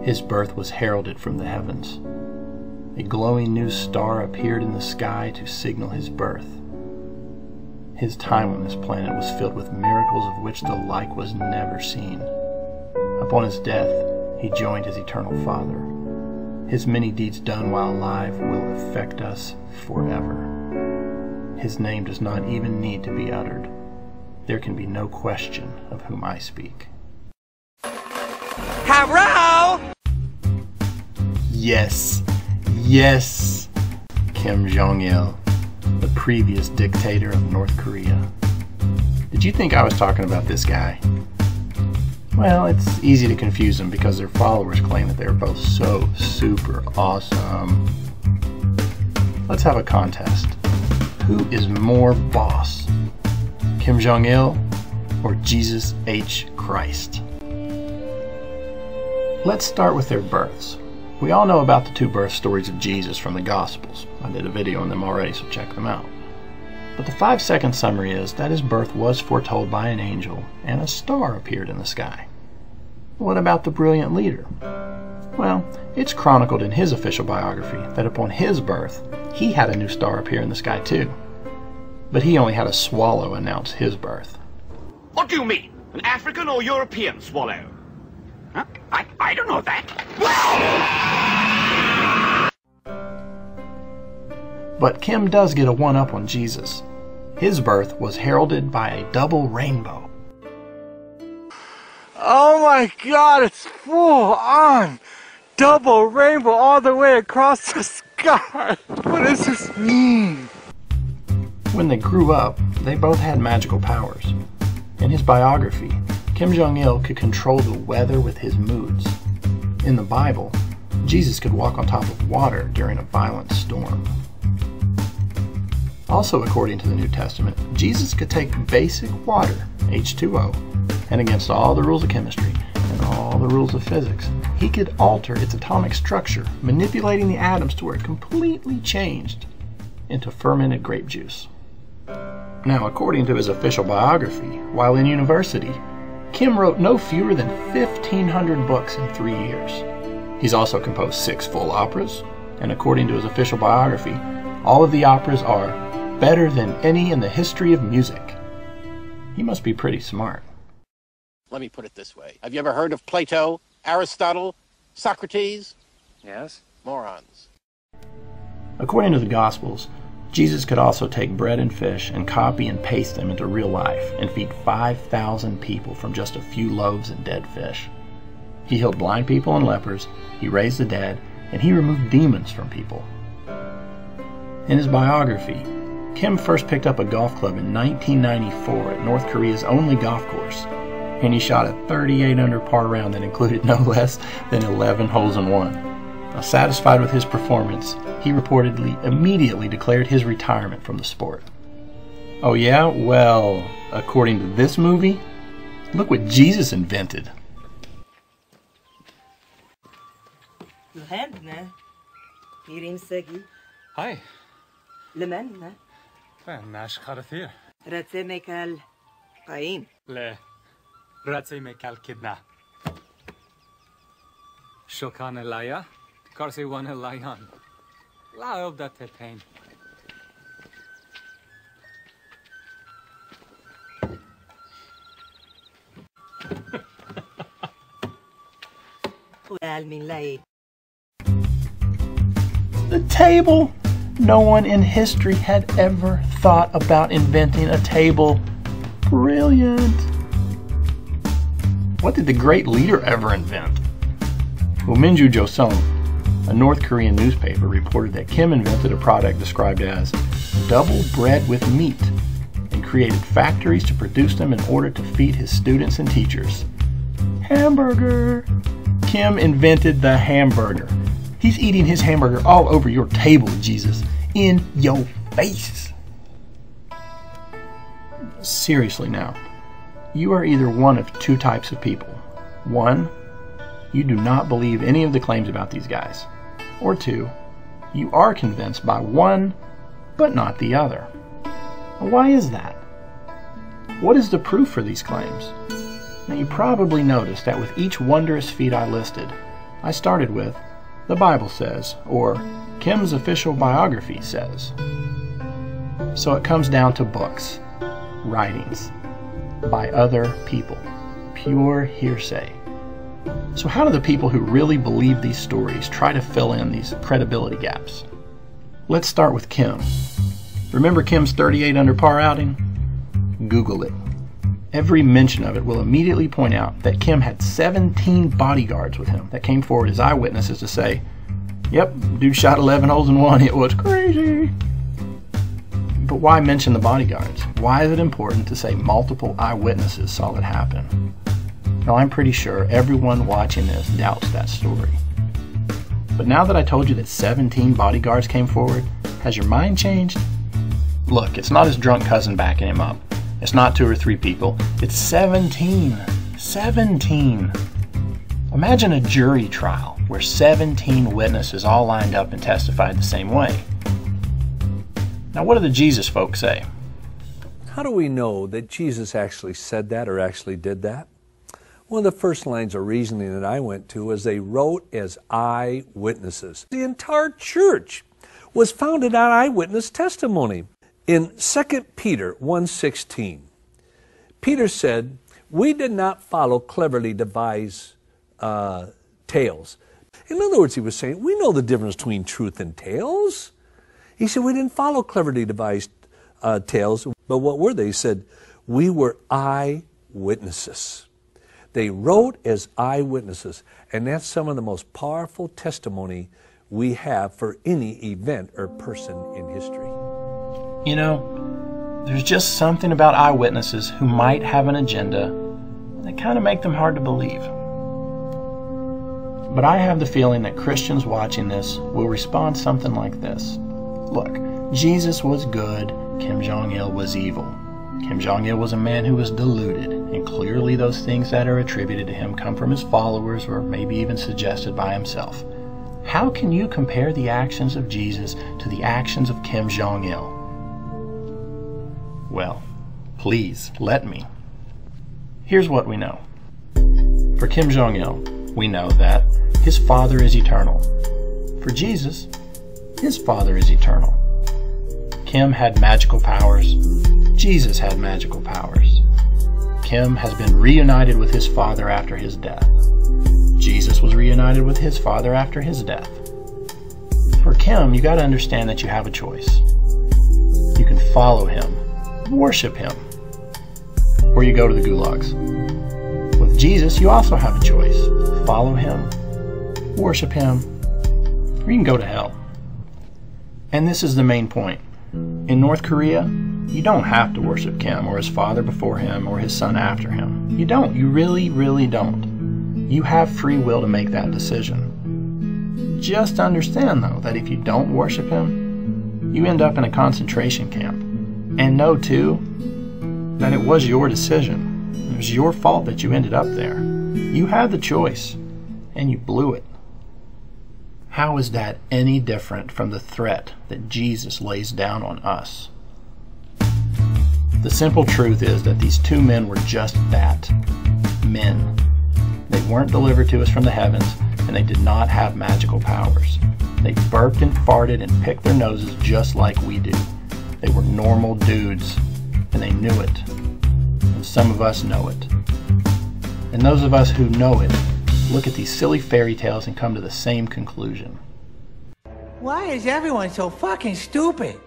His birth was heralded from the heavens. A glowing new star appeared in the sky to signal his birth. His time on this planet was filled with miracles of which the like was never seen. Upon his death, he joined his eternal Father. His many deeds done while alive will affect us forever. His name does not even need to be uttered. There can be no question of whom I speak. Hello! Yes, yes, Kim Jong-il, the previous dictator of North Korea. Did you think I was talking about this guy? Well, it's easy to confuse them because their followers claim that they're both so super awesome. Let's have a contest. Who is more boss? Kim Jong-il or Jesus H. Christ? Let's start with their births. We all know about the two birth stories of Jesus from the Gospels. I did a video on them already, so check them out. But the 5-second summary is that his birth was foretold by an angel, and a star appeared in the sky. What about the brilliant leader? Well, it's chronicled in his official biography that upon his birth, he had a new star appear in the sky too. But he only had a swallow announce his birth. What do you mean? An African or European swallow? Huh? I don't know that. But Kim does get a one-up on Jesus. His birth was heralded by a double rainbow. Oh my God, it's full on! Double rainbow all the way across the sky! What does this mean? When they grew up, they both had magical powers. In his biography, Kim Jong-il could control the weather with his moods. In the Bible, Jesus could walk on top of water during a violent storm. Also, according to the New Testament, Jesus could take basic water, H2O, and against all the rules of chemistry and all the rules of physics, he could alter its atomic structure, manipulating the atoms to where it completely changed into fermented grape juice. Now, according to his official biography, while in university, Kim wrote no fewer than 1,500 books in 3 years. He's also composed 6 full operas, and according to his official biography, all of the operas are better than any in the history of music. He must be pretty smart. Let me put it this way. Have you ever heard of Plato, Aristotle, Socrates? Yes? Morons. According to the Gospels, Jesus could also take bread and fish and copy and paste them into real life and feed 5,000 people from just a few loaves and dead fish. He healed blind people and lepers, he raised the dead, and he removed demons from people. In his biography, Kim first picked up a golf club in 1994 at North Korea's only golf course, and he shot a 38 under par round that included no less than 11 holes in one. Now, satisfied with his performance, he reportedly immediately declared his retirement from the sport. Oh yeah? Well, according to this movie, look what Jesus invented. Hi. لمن؟ ناش خرثير. رتسي ميكال قايم. لا. رتسي ميكال كدنا. شوكان لايا. كارسي وانا لايان. لا أبدا تبين. The table! No one in history had ever thought about inventing a table. Brilliant! What did the great leader ever invent? Well, Minju Joseon, a North Korean newspaper, reported that Kim invented a product described as double bread with meat and created factories to produce them in order to feed his students and teachers. Hamburger! Kim invented the hamburger. He's eating his hamburger all over your table, Jesus. In your face. Seriously now, you are either one of two types of people. One, you do not believe any of the claims about these guys. Or two, you are convinced by one, but not the other. Why is that? What is the proof for these claims? Now, you probably noticed that with each wondrous feat I listed, I started with, the Bible says, or Kim's official biography says. So it comes down to books, writings, by other people, pure hearsay. So how do the people who really believe these stories try to fill in these credibility gaps? Let's start with Kim. Remember Kim's 38 under par outing? Google it. Every mention of it will immediately point out that Kim had 17 bodyguards with him that came forward as eyewitnesses to say, yep, dude shot 11 holes in one, it was crazy. But why mention the bodyguards? Why is it important to say multiple eyewitnesses saw it happen? Now, I'm pretty sure everyone watching this doubts that story. But now that I told you that 17 bodyguards came forward, has your mind changed? Look, it's not his drunk cousin backing him up. It's not 2 or 3 people. It's 17. 17. Imagine a jury trial where 17 witnesses all lined up and testified the same way. Now, what do the Jesus folks say? How do we know that Jesus actually said that or actually did that? One of the first lines of reasoning that I went to was they wrote as eyewitnesses. The entire church was founded on eyewitness testimony. In 2 Peter 1:16, Peter said, we did not follow cleverly devised tales. In other words, he was saying, we know the difference between truth and tales. He said, we didn't follow cleverly devised tales, but what were they? He said, we were eyewitnesses. They wrote as eyewitnesses, and that's some of the most powerful testimony we have for any event or person in history. You know, there's just something about eyewitnesses who might have an agenda that kind of make them hard to believe. But I have the feeling that Christians watching this will respond something like this. Look, Jesus was good, Kim Jong-il was evil. Kim Jong-il was a man who was deluded, and clearly those things that are attributed to him come from his followers or maybe even suggested by himself. How can you compare the actions of Jesus to the actions of Kim Jong-il? Well, please, let me. Here's what we know. For Kim Jong-il, we know that his Father is eternal. For Jesus, his Father is eternal. Kim had magical powers. Jesus had magical powers. Kim has been reunited with his Father after his death. Jesus was reunited with his Father after his death. For Kim, you got to understand that you have a choice. You can follow him, worship him, or you go to the gulags. With Jesus, you also have a choice. Follow him, worship him, or you can go to hell. And this is the main point. In North Korea, you don't have to worship Kim or his father before him or his son after him. You don't. You really, really don't. You have free will to make that decision. Just understand, though, that if you don't worship him, you end up in a concentration camp. And know, too, that it was your decision. It was your fault that you ended up there. You had the choice, and you blew it. How is that any different from the threat that Jesus lays down on us? The simple truth is that these 2 men were just that, men. They weren't delivered to us from the heavens, and they did not have magical powers. They burped and farted and picked their noses just like we do. They were normal dudes, and they knew it. And some of us know it. And those of us who know it look at these silly fairy tales and come to the same conclusion. Why is everyone so fucking stupid?